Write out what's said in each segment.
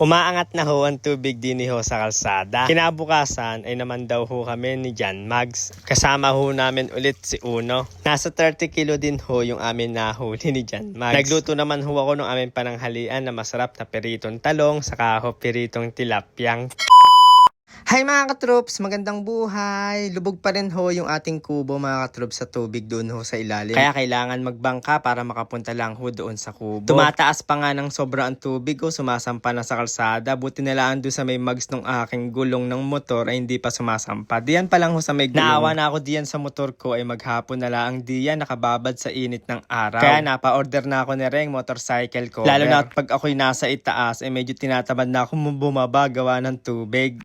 Umaangat na ho ang tubig din ho sa kalsada. Kinabukasan ay naman daw ho kami ni John Mags. Kasama ho namin ulit si Uno. Nasa 30 kilo din ho yung amin nahuli ni John Mags. Nagluto naman ho ako ng aming pananghalian na masarap na piritong talong saka ho piritong tilapyang. Hi mga katroops, magandang buhay. Lubog pa rin ho yung ating kubo mga katroops sa tubig doon ho sa ilalim. Kaya kailangan magbangka para makapunta lang ho doon sa kubo. Tumataas pa nga ng sobra ang tubig ho, sumasampa na sa kalsada. Buti na lang doon sa may mags ng aking gulong ng motor ay hindi pa sumasampa. Diyan pa lang ho sa may gulong. Naawa na ako diyan sa motor ko ay maghapon na lang diyan nakababad sa init ng araw. Kaya napa-order na ako ni Reng motorcycle cover. Lalo na pag ako'y nasa itaas ay medyo tinatamad na ako bumaba gawa ng tubig.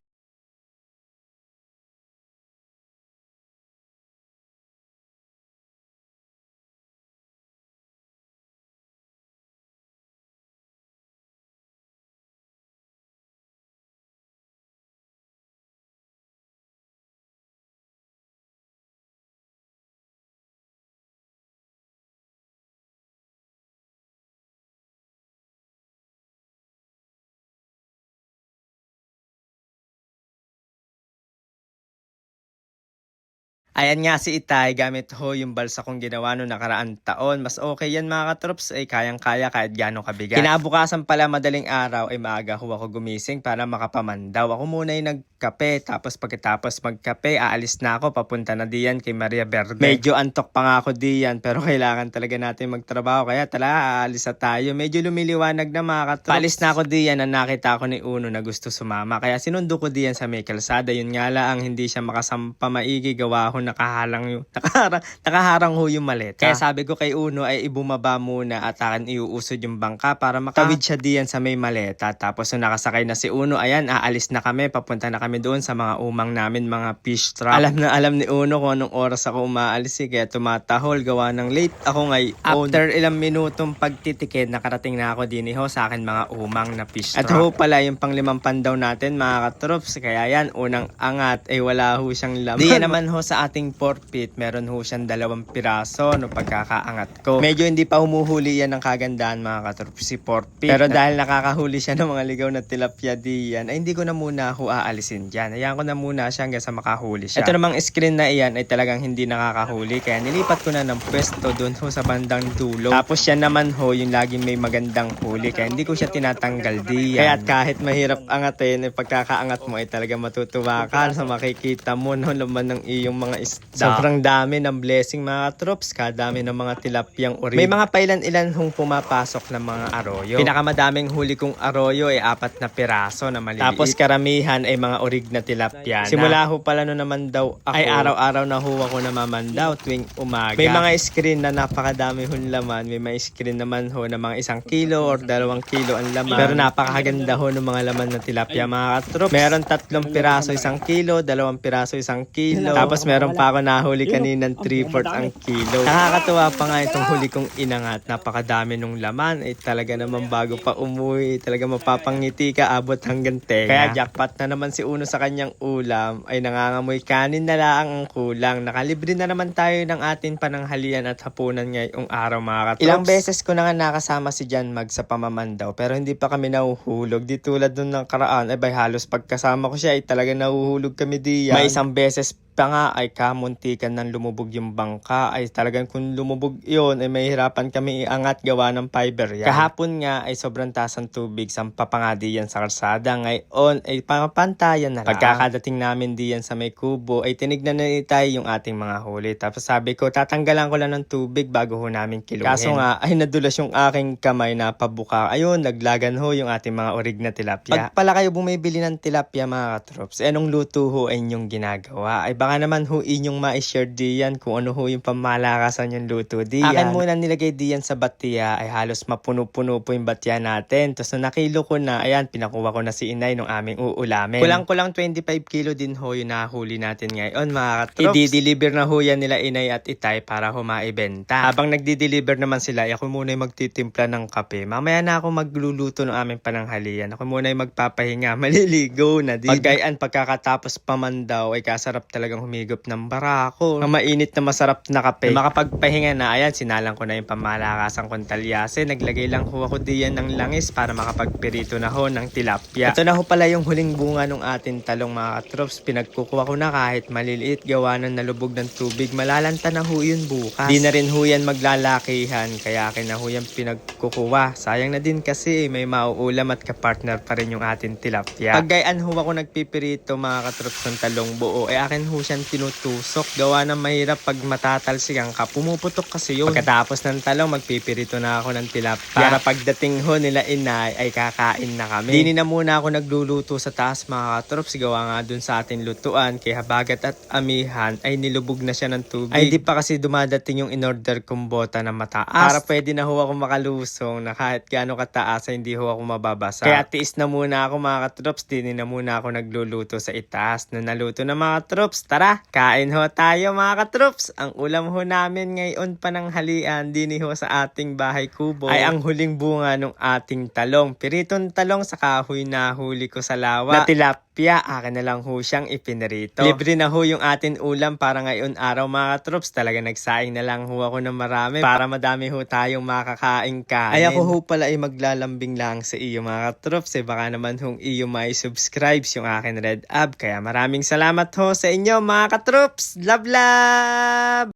Ayan nga si Itay, gamit ho yung balsa kong ginawa noong nakaraan taon. Mas okay yan mga katrops, ay kayang-kaya kahit gano'ng kabigat. Kinabukasan pala madaling araw ay maaga ho ako gumising para makapamandaw. Ako muna ay nagkape, tapos pagkatapos magkape, aalis na ako, papunta na diyan kay Maria Verde. Medyo antok pa nga ako diyan, pero kailangan talaga natin magtrabaho, kaya tala, aalis na tayo. Medyo lumiliwanag na mga katrops. Paalis na ako diyan, na nakita ko ni Uno na gusto sumama, kaya sinundo ko diyan sa may kalsada. Yun nga lang, hindi siya makasampa maigi, gawa ho nakaharang ho yung maleta. Kaya sabi ko kay Uno ay ibumaba muna at akin iuusod yung bangka para makawid siya diyan sa may maleta. Tapos nung nakasakay na si Uno, ayan, aalis na kami, papunta na kami doon sa mga umang namin, mga fish trap. Alam na alam ni Uno kung anong oras ako umaalis kaya tumatahol gawa ng late ako ngayon. After ilang minutong pagtitikid, nakarating na ako din ho sa akin mga umang na fish trap. At ho pala yung pang-5 pandaw natin mga katrops, kaya yan, unang angat ay wala ho siyang laman. Diyan naman ho sa ating forfeit, meron ho siyang 2 piraso no pagkakaangat ko. Medyo hindi pa humuhuli yan ng kagandahan mga katrops si forfeit. Pero dahil nakakahuli siya ng mga ligaw na tilapia diyan, ay hindi ko na muna ho aalisin dyan. Hayaan ko na muna siya hanggang sa makahuli siya. Ito namang screen na iyan ay talagang hindi nakakahuli, kaya nilipat ko na ng pwesto doon ho sa bandang dulo. Tapos yan naman ho yung laging may magandang huli, kaya hindi ko siya tinatanggal diyan. Kaya kahit mahirap angatin, ay pagkakaangat mo ay talaga matutuwa ka sa makikita mo no laman ng iyong mga isda. Sobrang dami ng blessing mga katrops, kadami ng mga tilapyang uri. May mga pailan-ilan hong pumapasok ng mga arroyo. Pinakamadaming huli kong arroyo ay 4 na piraso na maliliit. Tapos karamihan ay mga orig na tilapia na. Simula ho pala no naman daw ako, ay araw-araw na ho ako namamandaw tuwing umaga. May mga screen na napakadami hong laman. May mga screen naman ho na mga 1 kilo or 2 kilo ang laman. Pero napakaganda ho ng mga laman na tilapia mga katrops. Meron 3 piraso 1 kilo, 2 piraso 1 kilo. Tapos meron pa ako nahuli kaninang 3/4 ang kilo. Nakakatuwa pa nga itong huli kong inangat. Napakadami nung laman. Talaga naman bago pa umuwi, talaga mapapangiti ka abot hanggang tenga. Kaya jackpot na naman si Uno sa kanyang ulam. Ay nangangamoy kanin na lang ang kulang. Nakalibre na naman tayo ng ating pananghalian at hapunan ngayong araw mga katrops. Ilang beses ko na nga nakasama si John Mag sa pamamandaw, pero hindi pa kami nahuhulog. Di tulad nung nakaraan, ay halos pagkasama ko siya ay talaga nahuhulog kami diyan. May isang beses pa nga ay kamuntikan ng lumubog yung bangka, ay talagang kung lumubog yun ay mahihirapan kami iangat gawa ng fiber yan. Kahapon nga ay sobrang taas ang tubig, sampa pa nga diyan sa kalsada. Ngayon ay pantayan na lang. Pagkakadating namin diyan sa may kubo ay tinignan na Itay yung ating mga huli. Tapos sabi ko tatanggalan ko lang ng tubig bago ho namin kiluhin. Kaso nga ay nadulas yung aking kamay na pabuka. Ayun, naglagan ho yung ating mga orig na tilapia. Pag pala kayo bumibili ng tilapia mga katrops, anong luto ho ay inyong ginagawa? Ay baka naman ho inyong ma-share diyan kung ano ho yung pamalakasan yung luto diyan. Akin muna nilagay diyan sa batya ay halos mapuno-puno po yung batya natin. Tapos nung nakilo ko na, ayan, pinakuha ko na si Inay nung aming uulamin. Kulang-kulang 25 kilo din ho yung nahuli natin ngayon mga katrops. I-deliver na ho yan nila Inay at Itay para ho maibenta. Habang nagdi-deliver naman sila, ako muna yung magtitimpla ng kape. Mamaya na ako magluluto ng aming pananghalian. Ako muna yung magpapahinga, maliligo na din. Pagkayaan pagkakatapos pamandaw ay kasarap talagang humigop ng ng barako. Ang mainit na masarap na kape. Makapagpahinga na, ayan, sinalang ko na yung pamalakasan kong talyase. Naglagay lang ho ako diyan ng langis para makapagpirito na ho ng tilapia. Ito na ho pala yung huling bunga ng ating talong mga katrops. Pinagkukuha ko na kahit maliliit, gawa ng nalubog ng tubig. Malalanta na ho yun bukas. Di na rin ho yan maglalakihan, kaya akin na ho yan pinagkukuha. Sayang na din kasi may mauulam at kapartner pa rin yung ating tilapia. Pag gayaan ho ako nagpipirito mga katrops ng talong buo, akin ho siyang tinutusok. Gawa ng mahirap pag matatalsikan ka, pumuputok kasi yun. Pagkatapos ng talong, magpipirito na ako ng tilapia. Para pagdating ho nila inay, ay kakain na kami. Dini na muna ako nagluluto sa taas mga katrops. Gawa nga dun sa ating lutuan, kaya habagat at amihan ay nilubog na siya ng tubig. Ay di pa kasi dumadating yung in-order kong bota na mataas. Para pwede na ho ako makalusong na kahit gaano kataas ay hindi ho ako mababasa. Kaya tiis na muna ako mga katrops. Dini na muna ako nagluluto sa itaas. Nung naluto na mga katrops, tara, kain ho tayo mga katrops. Ang ulam ho namin ngayon pananghalian dini ho sa ating bahay kubo ay ang huling bunga ng ating talong. Piritong talong sa kahoy na huli ko sa lawa. Na tilapia, akin na lang ho siyang ipinirito. Libre na ho yung ating ulam para ngayon araw mga katrops. Talaga nagsaing na lang ho ako ng marami para madami ho tayong makakain kanin. Ay ako ho pala ay maglalambing lang sa iyo mga katrops. Baka naman hong iyo may subscribes yung akin red ab. Kaya maraming salamat ho sa inyo mga katrops. Love love!